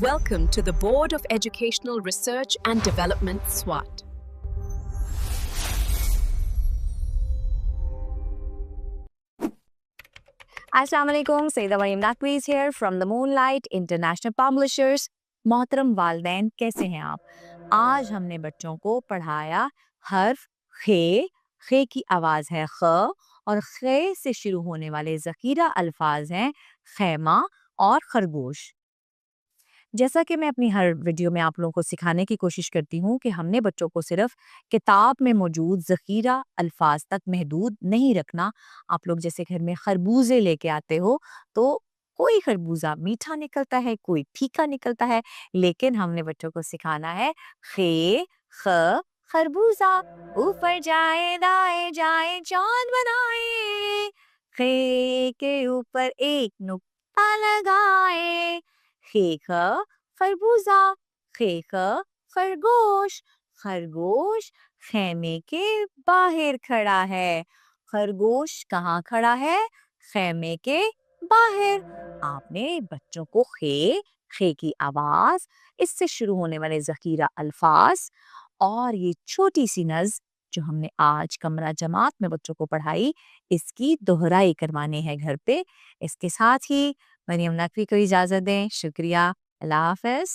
Welcome to the Board of Educational Research and Development, SWAT. Assalamu alaikum, Sayyida Maryam Naqvi is here from the Moonlight International Publishers. मोहतरम वालदैन कैसे हैं आप? आज हमने बच्चों को पढ़ाया हर्फ खे की आवाज़ है ख और खे से शुरू होने वाले ज़ख़ीरा अल्फाज हैं खैमा और खरगोश। जैसा कि मैं अपनी हर वीडियो में आप लोगों को सिखाने की कोशिश करती हूँ कि हमने बच्चों को सिर्फ किताब में मौजूद ज़ख़ीरा अल्फाज तक महदूद नहीं रखना। आप लोग जैसे घर में खरबूजे लेके आते हो तो कोई खरबूजा मीठा निकलता है, कोई फीका निकलता है, लेकिन हमने बच्चों को सिखाना है खे ख खरबूजा ऊपर जाए दाए जाए चांद बनाए, खे के ऊपर एक नुक्ता लगाए, खे ख खरबूजा, खे ख खरगोश, खरगोश खैमे के बाहर खड़ा है। खरगोश कहाँ खड़ा है? खैमे के बाहर। आपने बच्चों को खे की आवाज, इससे शुरू होने वाले ज़ख़ीरा अल्फाज और ये छोटी सी नज़्म जो हमने आज कमरा जमात में बच्चों को पढ़ाई, इसकी दोहराई करवानी है घर पे। इसके साथ ही मरियम नकवी को इजाज़त दें। शुक्रिया। अल्लाह हाफ़िज़।